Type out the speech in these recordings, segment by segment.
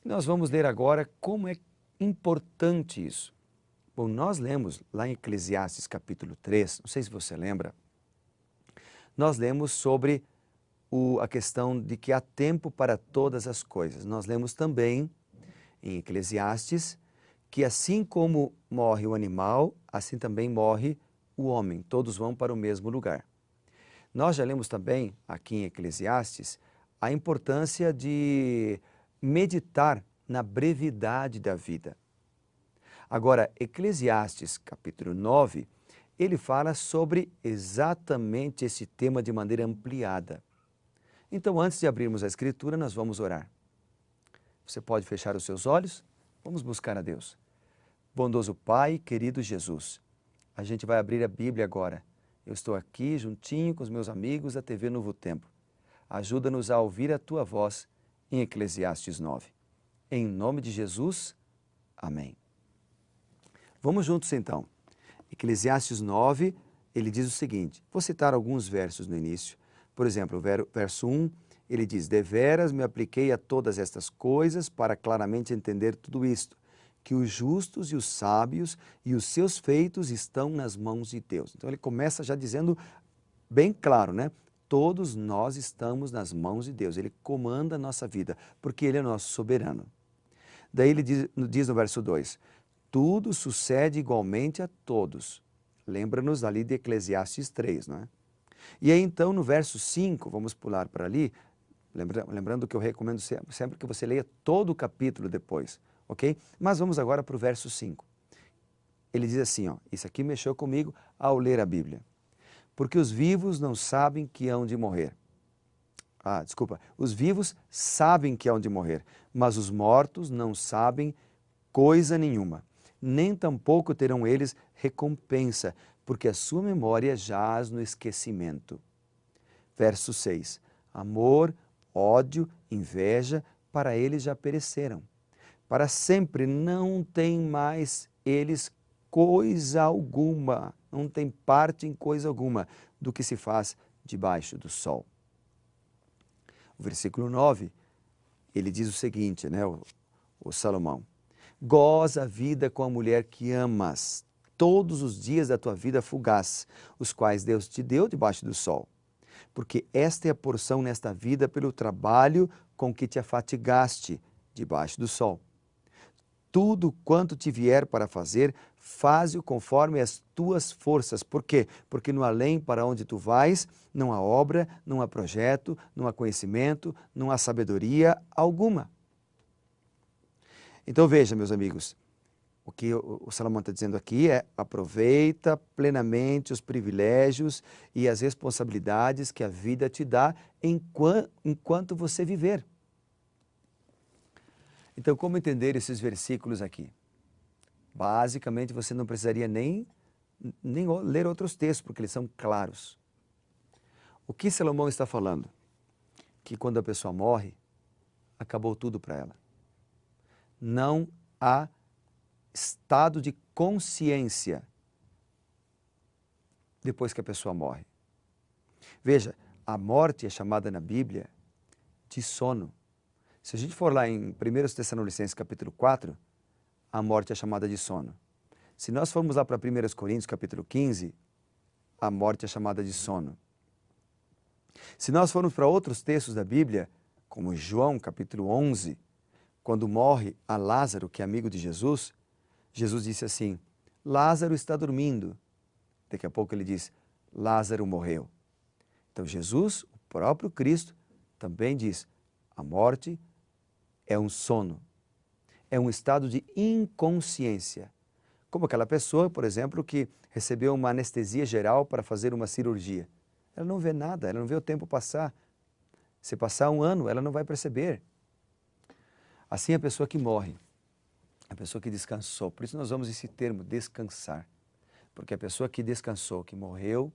Nós vamos ler agora como é importante isso. Bom, nós lemos lá em Eclesiastes capítulo 3, não sei se você lembra, nós lemos sobre a questão de que há tempo para todas as coisas. Nós lemos também em Eclesiastes que assim como morre o animal, assim também morre o homem. Todos vão para o mesmo lugar. Nós já lemos também aqui em Eclesiastes a importância de meditar na brevidade da vida. Agora, Eclesiastes capítulo 9, ele fala sobre exatamente esse tema de maneira ampliada. Então, antes de abrirmos a Escritura, nós vamos orar. Você pode fechar os seus olhos? Vamos buscar a Deus. Bondoso Pai, querido Jesus, a gente vai abrir a Bíblia agora. Eu estou aqui juntinho com os meus amigos da TV Novo Tempo. Ajuda-nos a ouvir a Tua voz em Eclesiastes 9. Em nome de Jesus, amém. Vamos juntos então. Eclesiastes 9, ele diz o seguinte, vou citar alguns versos no início. Por exemplo, o verso 1, ele diz, deveras me apliquei a todas estas coisas para claramente entender tudo isto, que os justos e os sábios e os seus feitos estão nas mãos de Deus. Então ele começa já dizendo bem claro, né? Todos nós estamos nas mãos de Deus, Ele comanda a nossa vida, porque Ele é nosso soberano. Daí ele diz no verso 2, tudo sucede igualmente a todos. Lembra-nos ali de Eclesiastes 3, não é? E aí então no verso 5, vamos pular para ali, lembrando que eu recomendo sempre que você leia todo o capítulo depois, ok? Mas vamos agora para o verso 5. Ele diz assim, ó, isso aqui mexeu comigo ao ler a Bíblia. Porque os vivos não sabem que hão de morrer. Os vivos sabem que hão de morrer, mas os mortos não sabem coisa nenhuma. Nem tampouco terão eles recompensa, porque a sua memória jaz no esquecimento. Verso 6. Amor, ódio, inveja, para eles já pereceram. Para sempre não tem mais eles coisa alguma, não tem parte em coisa alguma do que se faz debaixo do sol. O versículo 9, ele diz o seguinte, né, o Salomão, goza a vida com a mulher que amas, todos os dias da tua vida fugaz, os quais Deus te deu debaixo do sol. Porque esta é a porção nesta vida pelo trabalho com que te afatigaste debaixo do sol. Tudo quanto te vier para fazer, faze-o conforme as tuas forças. Por quê? Porque no além para onde tu vais, não há obra, não há projeto, não há conhecimento, não há sabedoria alguma. Então veja, meus amigos, o que o Salomão está dizendo aqui é aproveita plenamente os privilégios e as responsabilidades que a vida te dá enquanto você viver. Então, como entender esses versículos aqui? Basicamente, você não precisaria nem ler outros textos, porque eles são claros. O que Salomão está falando? Que quando a pessoa morre, acabou tudo para ela. Não há estado de consciência depois que a pessoa morre. Veja, a morte é chamada na Bíblia de sono. Se a gente for lá em 1 Tessalonicenses capítulo 4, a morte é chamada de sono. Se nós formos lá para 1 Coríntios capítulo 15, a morte é chamada de sono. Se nós formos para outros textos da Bíblia, como João capítulo 11, quando morre a Lázaro, que é amigo de Jesus, Jesus disse assim, Lázaro está dormindo. Daqui a pouco ele diz, Lázaro morreu. Então Jesus, o próprio Cristo, também diz, a morte é um sono, é um estado de inconsciência. Como aquela pessoa, por exemplo, que recebeu uma anestesia geral para fazer uma cirurgia. Ela não vê nada, ela não vê o tempo passar. Se passar um ano, ela não vai perceber. Assim a pessoa que morre, a pessoa que descansou. Por isso nós vamos esse termo, descansar. Porque a pessoa que descansou, que morreu,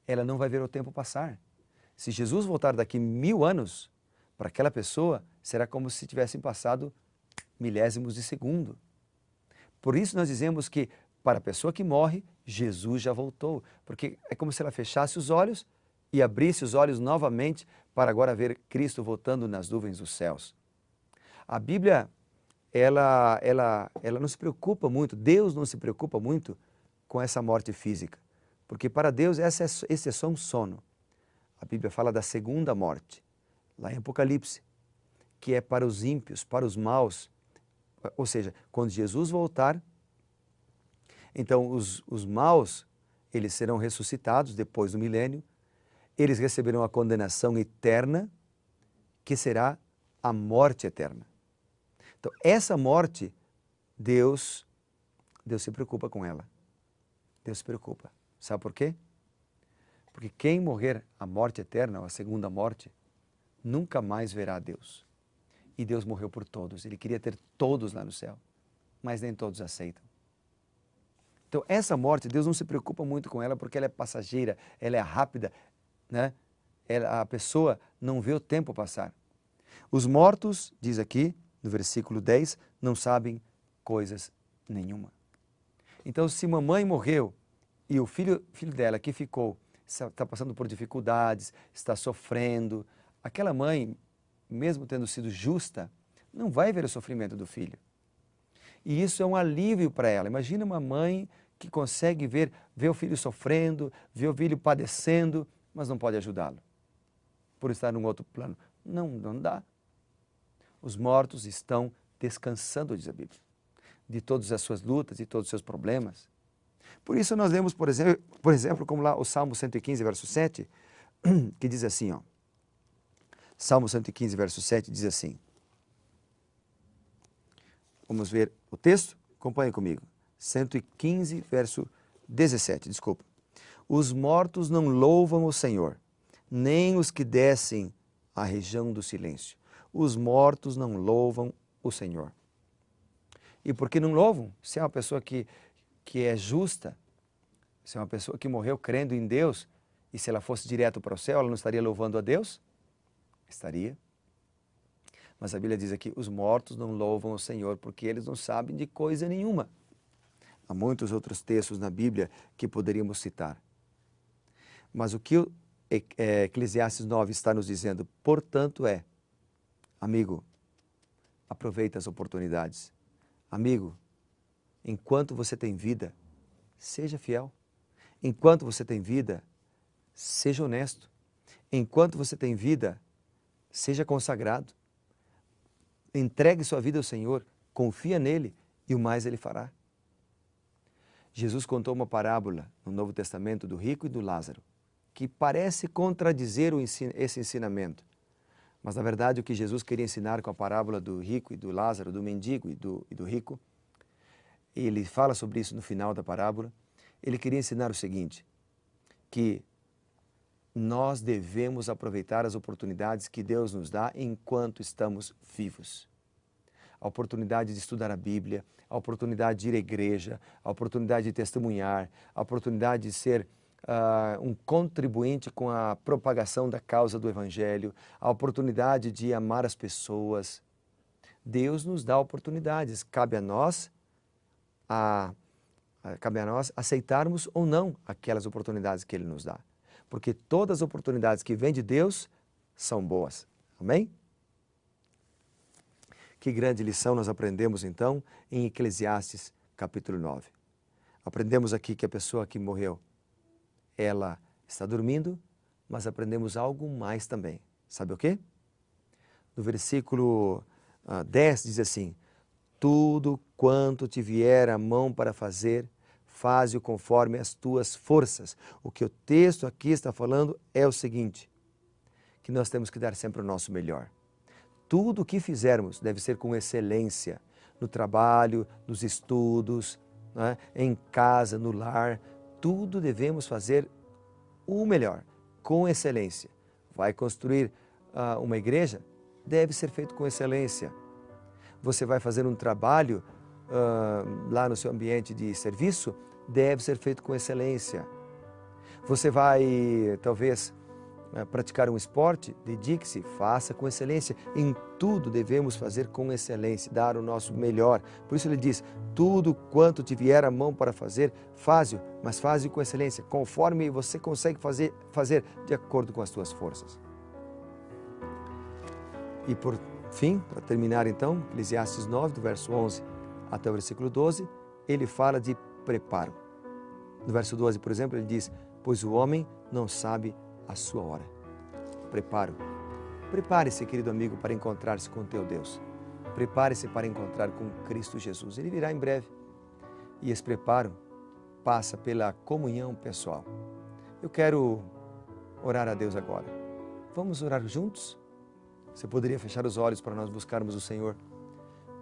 ela não vai ver o tempo passar. Se Jesus voltar daqui 1000 anos, para aquela pessoa, será como se tivessem passado milésimos de segundo. Por isso nós dizemos que, para a pessoa que morre, Jesus já voltou. Porque é como se ela fechasse os olhos e abrisse os olhos novamente para agora ver Cristo voltando nas nuvens dos céus. A Bíblia, ela não se preocupa muito, Deus não se preocupa muito com essa morte física, porque para Deus esse é só um sono. A Bíblia fala da segunda morte, lá em Apocalipse, que é para os ímpios, para os maus, ou seja, quando Jesus voltar, então os maus, eles serão ressuscitados depois do milênio, eles receberão a condenação eterna, que será a morte eterna. Então, essa morte, Deus se preocupa com ela. Deus se preocupa. Sabe por quê? Porque quem morrer a morte eterna, ou a segunda morte, nunca mais verá Deus. E Deus morreu por todos. Ele queria ter todos lá no céu, mas nem todos aceitam. Então, essa morte, Deus não se preocupa muito com ela, porque ela é passageira, ela é rápida, né? A pessoa não vê o tempo passar. Os mortos, diz aqui, no versículo 10, não sabem coisas nenhuma. Então, se mamãe morreu e o filho dela que ficou está passando por dificuldades, está sofrendo, aquela mãe, mesmo tendo sido justa, não vai ver o sofrimento do filho. E isso é um alívio para ela. Imagina uma mãe que consegue ver o filho sofrendo, ver o filho padecendo, mas não pode ajudá-lo, por estar num outro plano. Não dá. Os mortos estão descansando, diz a Bíblia, de todas as suas lutas e todos os seus problemas. Por isso nós lemos, por exemplo, como lá o Salmo 115, verso 7, que diz assim, ó. Salmo 115, verso 7 diz assim. Vamos ver o texto? Acompanhe comigo. 115, verso 17, desculpa. Os mortos não louvam o Senhor, nem os que descem à região do silêncio. Os mortos não louvam o Senhor. E por que não louvam? Se é uma pessoa que é justa, se é uma pessoa que morreu crendo em Deus, e se ela fosse direto para o céu, ela não estaria louvando a Deus? Estaria. Mas a Bíblia diz aqui, os mortos não louvam o Senhor, porque eles não sabem de coisa nenhuma. Há muitos outros textos na Bíblia que poderíamos citar. Mas o que Eclesiastes 9 está nos dizendo, portanto, amigo, aproveita as oportunidades. Amigo, enquanto você tem vida, seja fiel. Enquanto você tem vida, seja honesto. Enquanto você tem vida, seja consagrado. Entregue sua vida ao Senhor, confia nele e o mais ele fará. Jesus contou uma parábola no Novo Testamento do rico e do Lázaro, que parece contradizer esse ensinamento. Mas, na verdade, o que Jesus queria ensinar com a parábola do rico e do Lázaro, do mendigo e do rico, ele fala sobre isso no final da parábola, ele queria ensinar o seguinte, que nós devemos aproveitar as oportunidades que Deus nos dá enquanto estamos vivos. A oportunidade de estudar a Bíblia, a oportunidade de ir à igreja, a oportunidade de testemunhar, a oportunidade de ser um contribuinte com a propagação da causa do Evangelho, a oportunidade de amar as pessoas. Deus nos dá oportunidades, cabe a nós aceitarmos ou não aquelas oportunidades que Ele nos dá. Porque todas as oportunidades que vêm de Deus são boas. Amém? Que grande lição nós aprendemos então em Eclesiastes capítulo 9. Aprendemos aqui que a pessoa que morreu, ela está dormindo, mas aprendemos algo mais também. Sabe o quê? No versículo 10 diz assim, tudo quanto te vier a mão para fazer, faze-o conforme as tuas forças. O que o texto aqui está falando é o seguinte, que nós temos que dar sempre o nosso melhor. Tudo o que fizermos deve ser com excelência, no trabalho, nos estudos, né, em casa, no lar, tudo devemos fazer o melhor, com excelência. Vai construir uma igreja? Deve ser feito com excelência. Você vai fazer um trabalho lá no seu ambiente de serviço? Deve ser feito com excelência. Você vai, talvez, praticar um esporte? Dedique-se, faça com excelência. Em tudo devemos fazer com excelência, dar o nosso melhor. Por isso ele diz, tudo quanto te vier a mão para fazer, faze-o, mas faze-o com excelência, conforme você consegue fazer de acordo com as tuas forças. E fim, para terminar então, Eclesiastes 9, do verso 11 até o versículo 12, ele fala de preparo. No verso 12, por exemplo, ele diz: pois o homem não sabe a sua hora. Preparo. Prepare-se, querido amigo, para encontrar-se com o teu Deus. Prepare-se para encontrar com Cristo Jesus. Ele virá em breve. E esse preparo passa pela comunhão pessoal. Eu quero orar a Deus agora. Vamos orar juntos? Você poderia fechar os olhos para nós buscarmos o Senhor?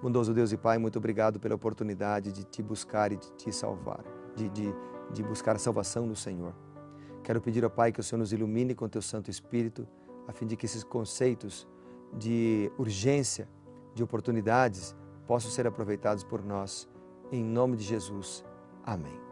Bondoso Deus e Pai, muito obrigado pela oportunidade de te buscar e de te salvar, de buscar a salvação no Senhor. Quero pedir ao Pai que o Senhor nos ilumine com teu Santo Espírito, a fim de que esses conceitos de urgência, de oportunidades, possam ser aproveitados por nós. Em nome de Jesus. Amém.